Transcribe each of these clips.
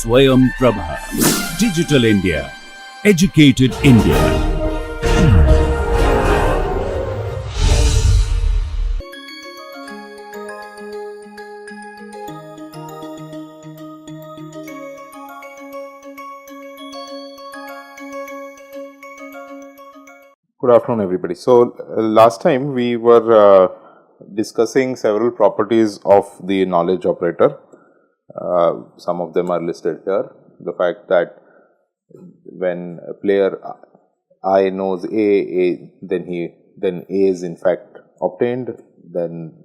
Swayam Prabha. Digital India. Educated India. Good afternoon, everybody. So, last time we were discussing several properties of the knowledge operator. Some of them are listed here. The fact that when a player I knows A, then A is in fact obtained. Then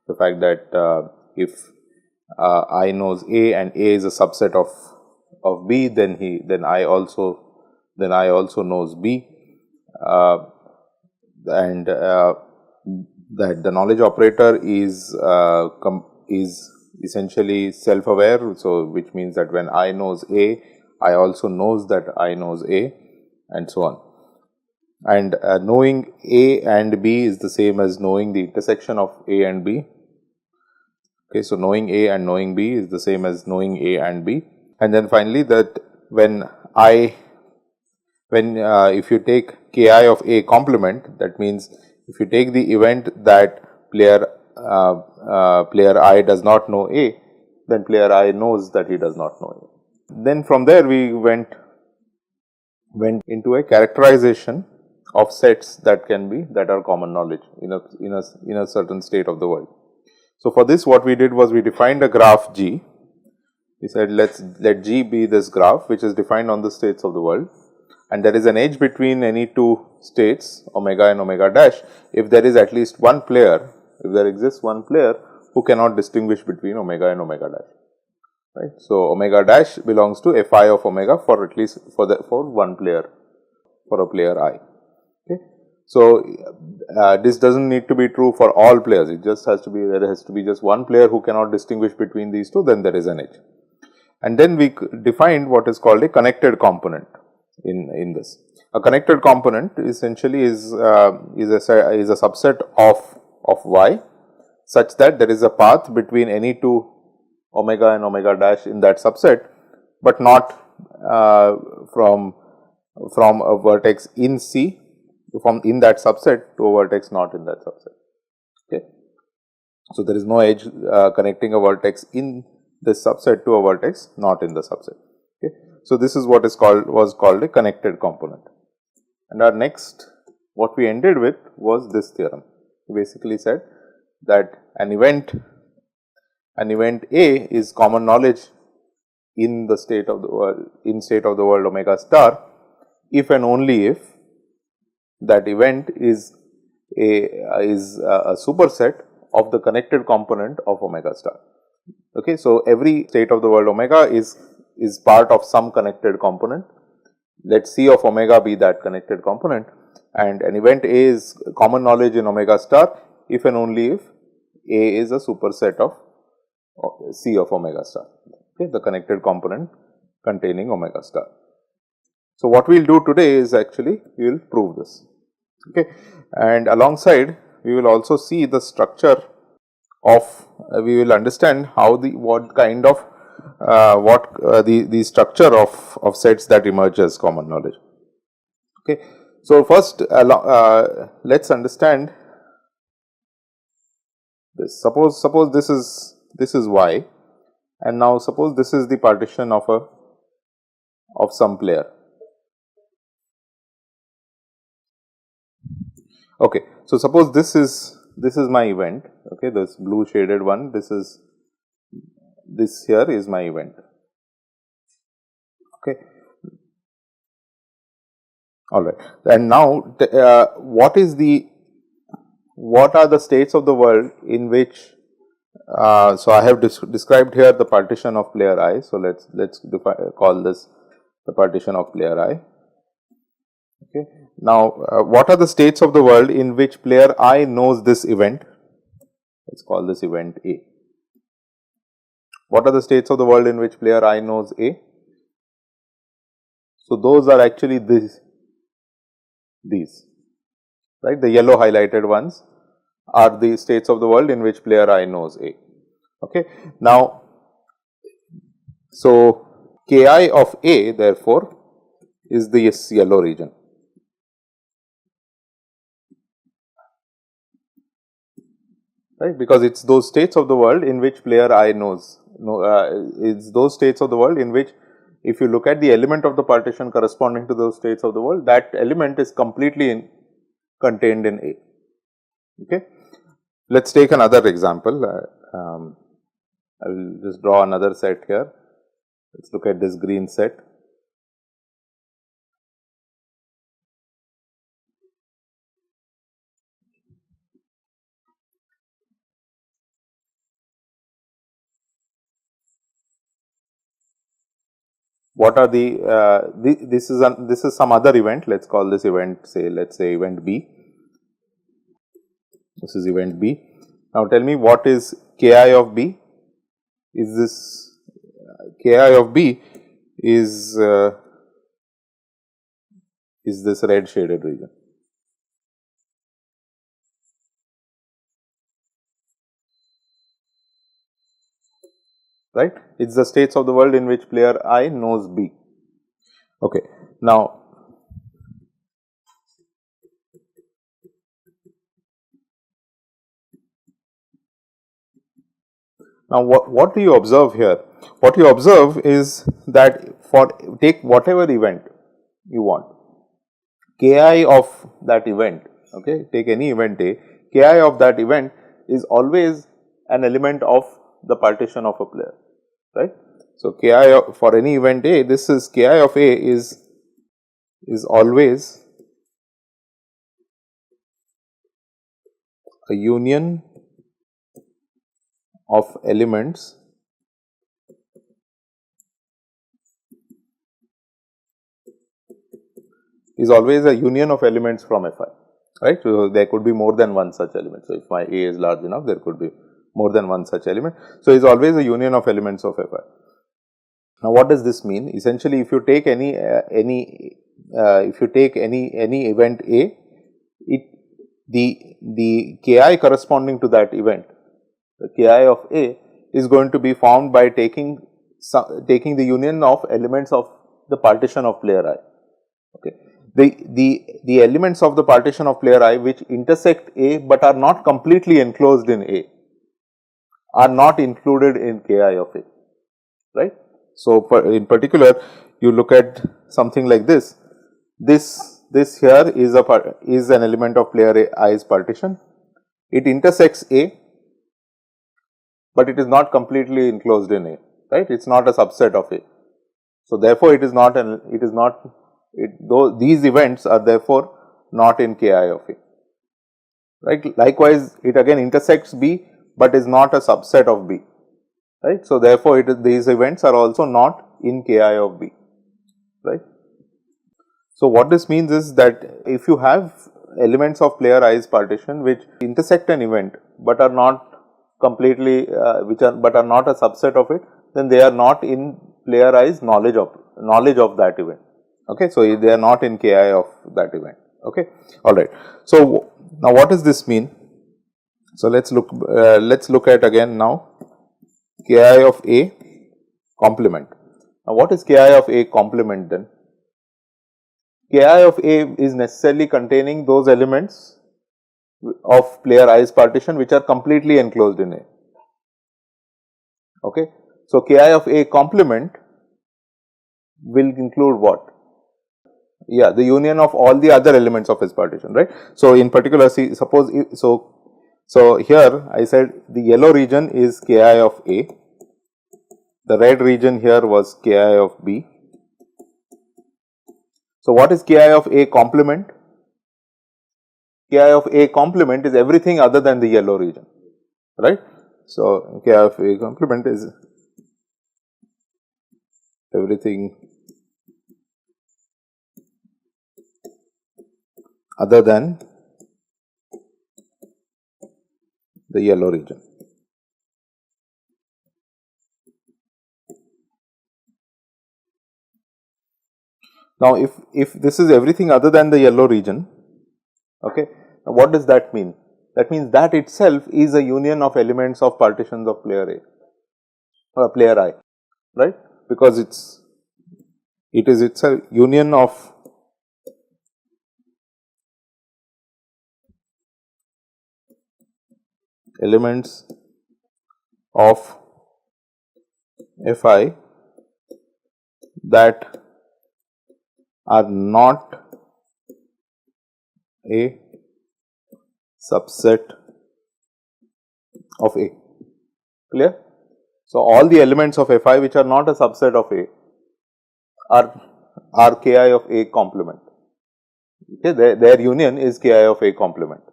the fact that if I knows A and A is a subset of B, then I also knows B. And that the knowledge operator is essentially self-aware. So, which means that when I knows A, I also knows that I knows A, and so on. And knowing A and B is the same as knowing the intersection of A and B. Okay, so knowing A and knowing B is the same as knowing A and B. And then finally, that if you take Ki of A complement, that means if you take the event that player I does not know A, then player I knows that he does not know A. Then from there we went into a characterization of sets that are common knowledge in a certain state of the world. So for this, what we did was we defined a graph G. We said let G be this graph which is defined on the states of the world, and there is an edge between any two states, omega and omega dash, if there is at least one player, if there exists one player who cannot distinguish between omega and omega dash, right. So, omega dash belongs to Fi of omega for at least for one player, for a player I. Okay. So, this does not need to be true for all players, it just has to be, there has to be just one player who cannot distinguish between these two, then there is an edge. And then we defined what is called a connected component in this. A connected component essentially is a subset of Y, such that there is a path between any two omega and omega dash in that subset, but not from a vertex in C, in that subset to a vertex not in that subset. Okay. So, there is no edge connecting a vertex in this subset to a vertex not in the subset. Okay. So, this is what was called a connected component. And our next, what we ended with was this theorem. We basically said that an event A is common knowledge in the state of the world omega star, if and only if that event is a superset of the connected component of omega star. Okay, so every state of the world omega is part of some connected component. Let C of omega be that connected component, and an event A is common knowledge in omega star if and only if A is a superset of C of omega star, okay, the connected component containing omega star. So, what we will do today is actually we will prove this, okay, and alongside we will also see the structure of, we will understand how the structure of sets that emerge as common knowledge. Okay. So, first let us understand this. Suppose this is Y, and now suppose this is the partition of some player. Okay. So, suppose this is my event, okay, this blue shaded one, this here is my event. Okay. All right. And now, what are the states of the world in which, so I have described here the partition of player I. So, let's call this the partition of player I. Okay. Now, what are the states of the world in which player I knows this event? Let's call this event A. What are the states of the world in which player I knows A? So, those are actually these, right. The yellow highlighted ones are the states of the world in which player I knows A. Okay. Now, so Ki of A therefore is this yellow region. Right, because it's those states of the world in which player I knows, it's those states of the world in which if you look at the element of the partition corresponding to those states of the world, that element is completely contained in A. Okay. Let us take another example. I will just draw another set here. Let us look at this green set. What are this is some other event. Let us call this event, say, let us say event B. This is event B. Now tell me what is Ki of B? Is this Ki of B is this red shaded region? Right? It is the states of the world in which player I knows B. Okay. Now, what do you observe here? What you observe is that take whatever event you want, Ki of that event, okay, take any event A, Ki of that event is always an element of the partition of a player, right. So, Ki for any event A, this is Ki of A is always a union of elements from Fi, right. So, there could be more than one such element. So, if my A is large enough, there could be more than one such element. So, it is always a union of elements of Fi. Now, what does this mean? Essentially, if you take any event A, the Ki corresponding to that event, the Ki of A is going to be found by taking the union of elements of the partition of player I. Okay. The elements of the partition of player I which intersect A but are not completely enclosed in A are not included in Ki of A, right. So, in particular, you look at something like this. This here is an element of player I's partition. It intersects A, but it is not completely enclosed in A, right. It is not a subset of A. So, therefore, these events are therefore not in Ki of A, right. Likewise, it again intersects B, but is not a subset of B, right. So, therefore, these events are also not in Ki of B, right. So, what this means is that if you have elements of player I's partition which intersect an event, but are not completely but are not a subset of it, then they are not in player I's knowledge of that event. Okay. So, they are not in Ki of that event. Okay. All right. So, now what does this mean? So, let us look at again now Ki of A complement. Now, what is Ki of A complement then? Ki of A is necessarily containing those elements of player I's partition which are completely enclosed in A. Okay. So, Ki of A complement will include what? Yeah, the union of all the other elements of his partition, right. So, in particular, see, suppose so here I said the yellow region is Ki of A, the red region here was Ki of B. So, what is Ki of A complement? Ki of A complement is everything other than the yellow region, right. So, Ki of A complement is everything other than the yellow region. Now, if this is everything other than the yellow region, okay, now what does that mean? That means that itself is a union of elements of partitions of player A or player I, right, because it is itself union of elements of Fi that are not a subset of A. Clear? So, all the elements of Fi which are not a subset of A are Ki of A complement. Okay, their union is Ki of A complement.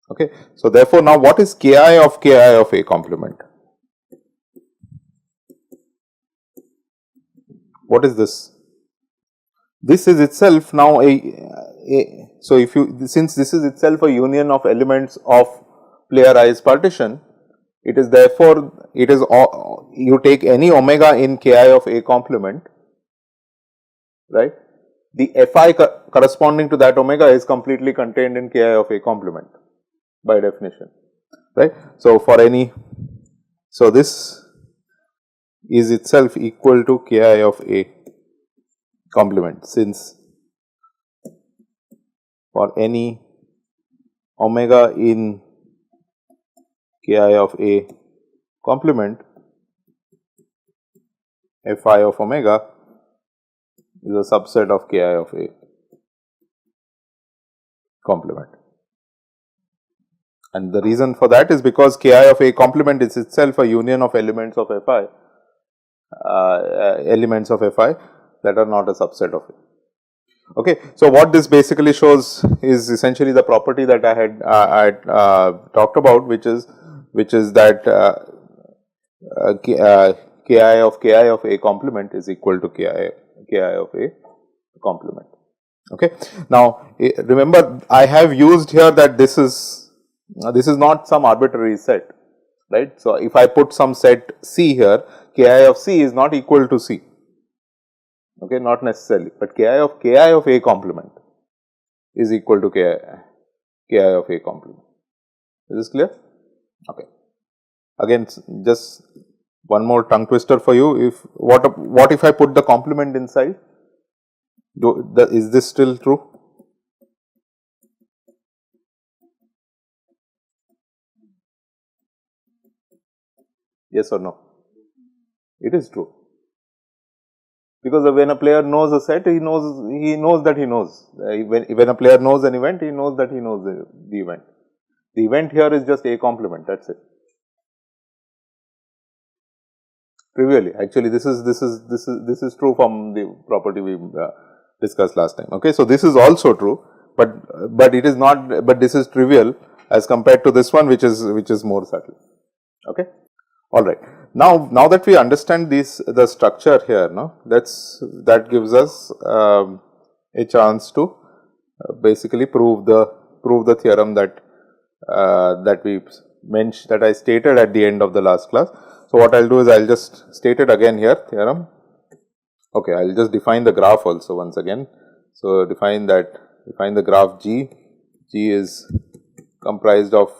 Okay. So, therefore, now what is Ki of A complement? What is this? This is itself now so if you, since this is itself a union of elements of player I's partition, it is therefore, it is you take any omega in Ki of A complement, right? The Fi corresponding to that omega is completely contained in Ki of A complement by definition, right. So, for any, so this is itself equal to Ki of A complement, since for any omega in Ki of A complement, Fi of omega is a subset of Ki of A complement. And the reason for that is because Ki of A complement is itself a union of elements of Fi, that are not a subset of it. Okay. So, what this basically shows is essentially the property that I had talked about, which is that Ki of A complement is equal to Ki of A complement. Okay. Now, remember, I have used here that this is not some arbitrary set, right. So, if I put some set C here, Ki of C is not equal to C, okay, not necessarily, but Ki of A complement is equal to Ki of A complement. Is this clear? Okay. Again, just one more tongue twister for you. If what if I put the complement inside? Is this still true? Yes or no? It is true. Because when a player knows a set, he knows that he knows. When a player knows an event, he knows that he knows the event. The event here is just A complement. That's it. Trivially, actually, this is true from the property we discussed last time. Okay, so this is also true, but it is not. But this is trivial as compared to this one, which is more subtle. Okay. All right. Now that we understand the structure here, no, that gives us a chance to basically prove the theorem that that I stated at the end of the last class. So, what I will do is I will just state it again here, theorem. Okay, I will just define the graph also once again. So, define the graph G. G is comprised of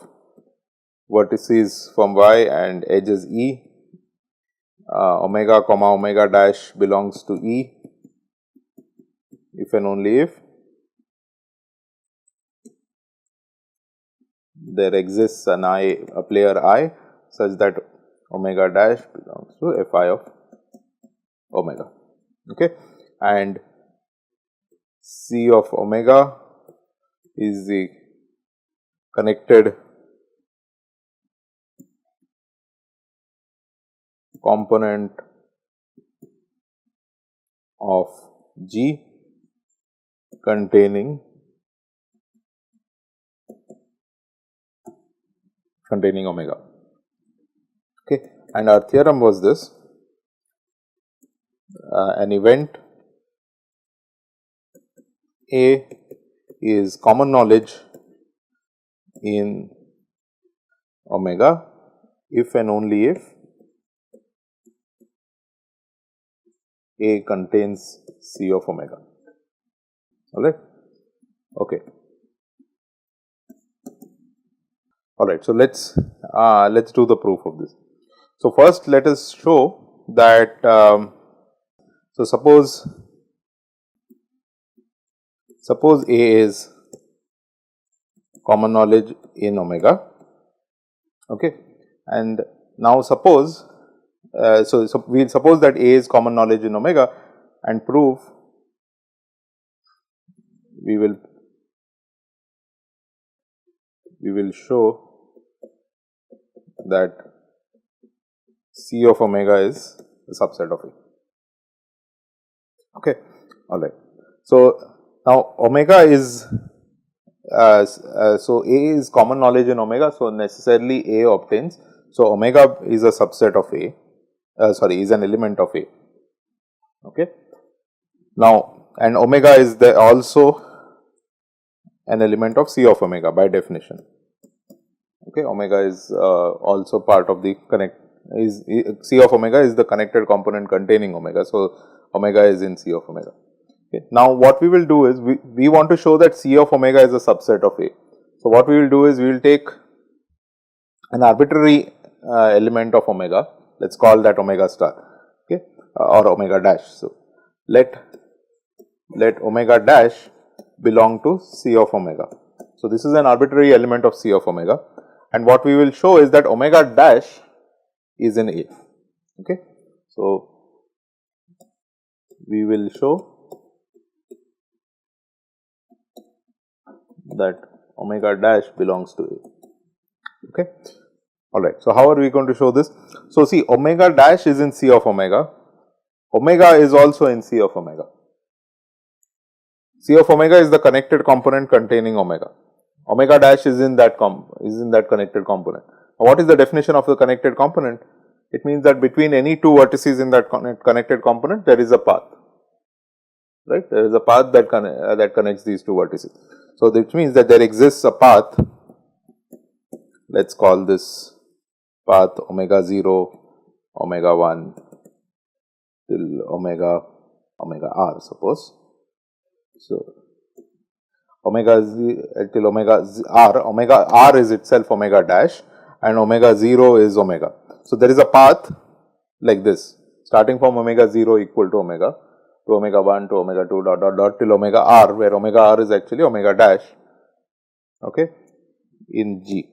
vertices from Y and edges E. Omega comma omega dash belongs to E if and only if there exists a player I such that omega dash belongs to Fi of omega. Okay, and C of omega is the connected component of G containing omega. Okay, and our theorem was this: an event A is common knowledge in omega if and only if A contains C of omega. All right. Okay. All right. So let's do the proof of this. So first, let us show that. So suppose suppose A is common knowledge in omega, okay, and now suppose so we will suppose that A is common knowledge in omega and prove we will show that C of omega is a subset of A. Okay, all right. So now omega is so A is common knowledge in omega, so necessarily A obtains. So omega is a subset of A. Sorry, is an element of A. Okay. Now, and omega is also an element of C of omega by definition. Okay, omega is also part of the C of omega is the connected component containing omega. So omega is in C of omega. Okay. Now, what we will do is we want to show that C of omega is a subset of A. So what we will do is we will take an arbitrary element of omega. Let's call that omega star, okay, or omega dash. So let omega dash belong to C of omega. So this is an arbitrary element of C of omega, and what we will show is that omega dash is in A. Okay, so we will show that omega dash belongs to A. Okay. Alright, so how are we going to show this? So see, omega dash is in C of omega, omega is also in C of omega. C of omega is the connected component containing omega. Omega dash is in that connected component. Now, what is the definition of the connected component? It means that between any two vertices in that connected component, there is a path. Right? There is a path that connects these two vertices. So this means that there exists a path. Let's call this path omega 0, omega 1 till omega r, suppose. So omega till omega r is itself omega dash and omega 0 is omega. So there is a path like this, starting from omega 0 equal to omega 1 to omega 2 dot dot dot till omega r, where omega r is actually omega dash, okay, in G.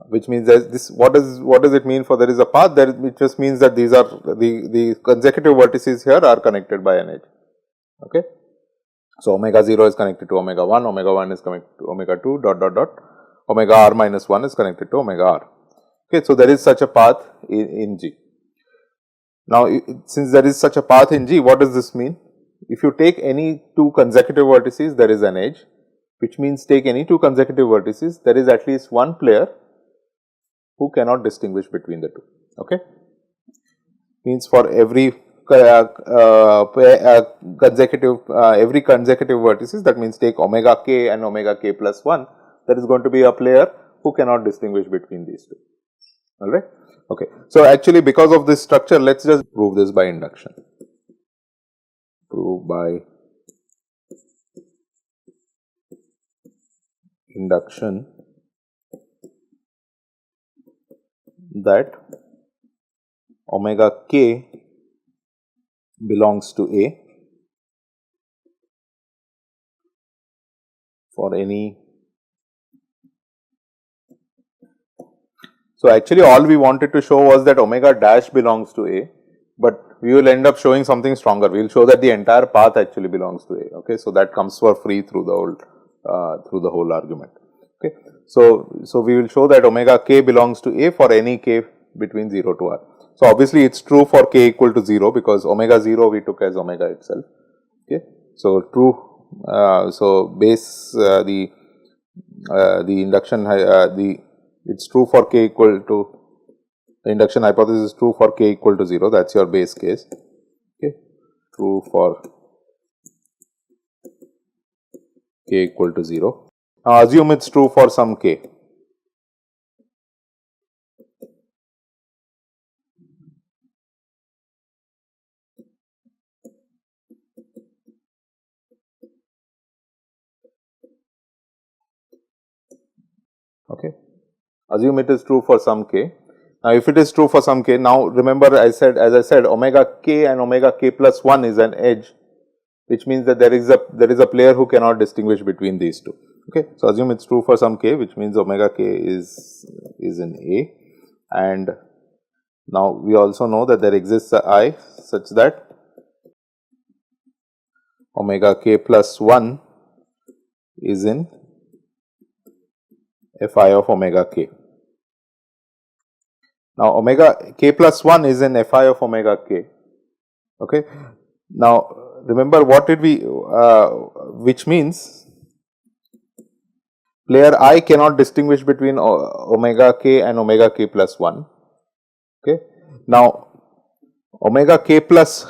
Which means that this, what does it mean for there is a path? There it just means that these are the consecutive vertices here are connected by an edge. Okay, so omega 0 is connected to omega 1, omega 1 is connected to omega 2 dot dot dot, omega r minus 1 is connected to omega r. Okay, so there is such a path in G. Now, since there is such a path in G, what does this mean? If you take any two consecutive vertices, there is an edge, which means take any two consecutive vertices, there is at least one player who cannot distinguish between the two. Okay, means for every consecutive vertices, that means take omega k and omega k plus 1, there is going to be a player who cannot distinguish between these two. All right. Okay. So actually, because of this structure, let's just prove this by induction. Prove by induction that omega k belongs to A for any. So actually all we wanted to show was that omega dash belongs to A, but we will end up showing something stronger. We will show that the entire path actually belongs to A. Okay, so that comes for free through the whole argument. Okay, so we will show that omega k belongs to A for any k between 0 to r. So obviously it's true for k equal to 0, because omega 0 we took as omega itself. Okay, so true. So base the induction it's true for k equal to, the induction hypothesis is true for k equal to 0. That's your base case. Okay, true for k equal to 0. Now assume it's true for some k. Okay, assume it is true for some k. Now if it is true for some k, now remember as I said omega k and omega k plus 1 is an edge. which means that there is a player who cannot distinguish between these two. Okay, so assume it's true for some k, which means omega k is in A, and now we also know that there exists a I such that omega k plus 1 is in Fi of omega k. Now omega k plus 1 is in Fi of omega k. Okay. Now remember what did we which means player I cannot distinguish between omega k and omega k plus 1. Okay. Now omega k plus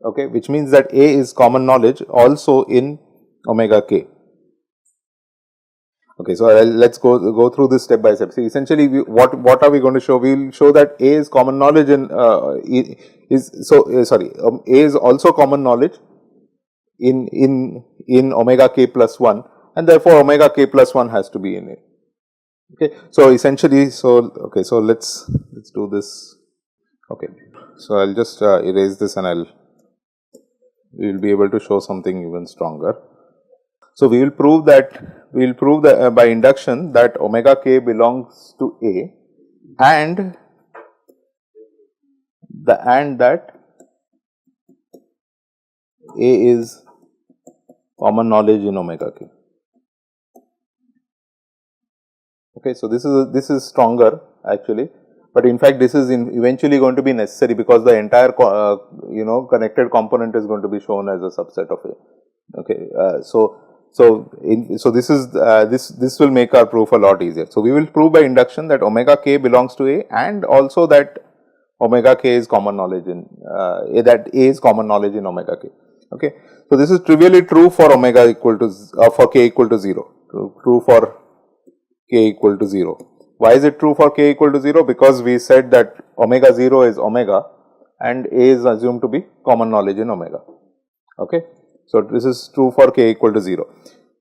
okay, which means that A is common knowledge also in omega k. Okay, so let's go through this step by step. See, essentially, what are we going to show? We will show that A is common knowledge in A is also common knowledge in omega k plus 1, and therefore omega k plus 1 has to be in A. Okay, so essentially, so let's do this. Okay, so I'll just erase this, and we will be able to show something even stronger. So we will prove that by induction that omega k belongs to A, and that A is common knowledge in omega k. Okay, so this is stronger actually, but in fact this is eventually going to be necessary because the entire connected component is going to be shown as a subset of A. Okay, so this is this will make our proof a lot easier. So we will prove by induction that omega k belongs to A, and also that omega k is common knowledge in that A is common knowledge in omega k. Okay, so this is trivially true for omega equal to for k equal to 0. True for k equal to 0. Why is it true for k equal to 0? Because we said that omega 0 is omega, and A is assumed to be common knowledge in omega. Okay, so this is true for k equal to 0.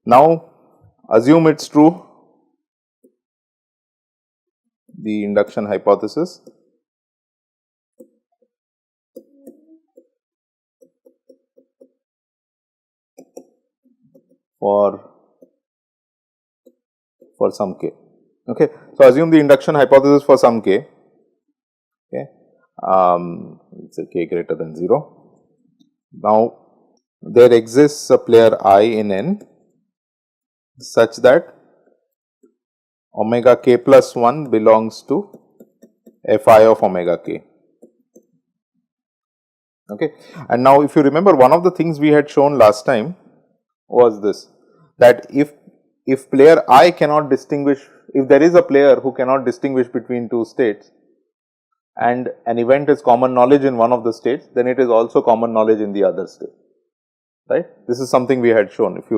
Now assume it's true, the induction hypothesis, for some k. Okay, so assume the induction hypothesis for some k. Okay, it's a k greater than 0. Now there exists a player I in N such that omega k plus 1 belongs to Fi of omega k. Okay, and now if you remember, one of the things we had shown last time was this, that if player I cannot distinguish, if there is a player who cannot distinguish between two states, and an event is common knowledge in one of the states, then it is also common knowledge in the other state, right? This is something we had shown. If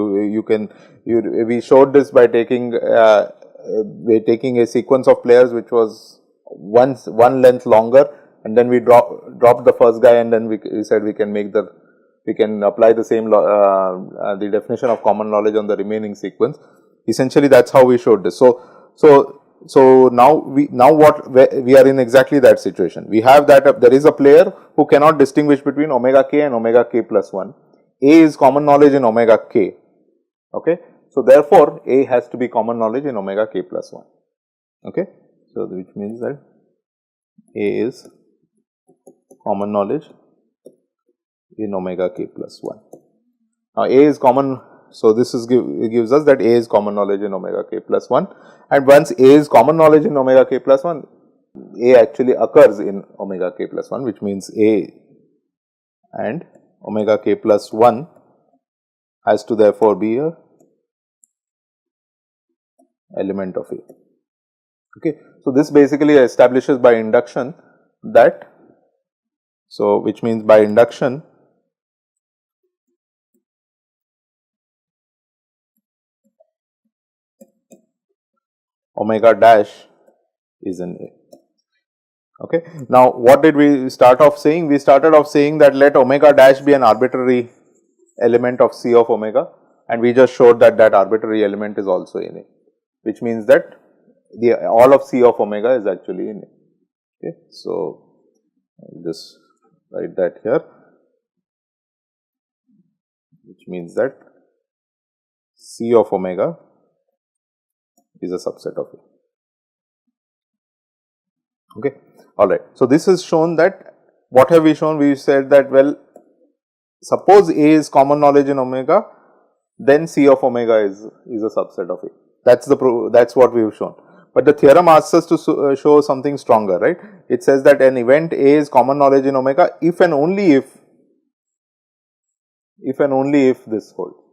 we showed this by taking a sequence of players which was one length longer, and then we dropped the first guy, and then we said we can apply the same the definition of common knowledge on the remaining sequence. Essentially, that's how we showed this. So now we are in exactly that situation. We have that there is a player who cannot distinguish between omega k and omega k plus 1. A is common knowledge in omega k. Okay, so therefore A has to be common knowledge in omega k plus 1. Okay, so which means that A is common knowledge in omega k plus 1. Now A is common, so this gives us that A is common knowledge in omega k plus 1, and once A is common knowledge in omega k plus 1, A actually occurs in omega k plus 1, which means A and omega k plus 1 has to therefore be a element of A. Okay, so this basically establishes by induction that, so which means by induction omega dash is in A. Okay. Now what did we start off saying? We started off saying that let omega dash be an arbitrary element of C of omega, and we just showed that that arbitrary element is also in A, which means that all of C of omega is actually in A. Okay. So I'll just write that here. which means that C of omega is a subset of A. Okay. Alright. So, this has shown that, what have we shown? We said that, well, suppose A is common knowledge in omega, then C of omega is a subset of A. That is what we have shown. But the theorem asks us to show something stronger, right? It says that an event A is common knowledge in omega if and only if this holds.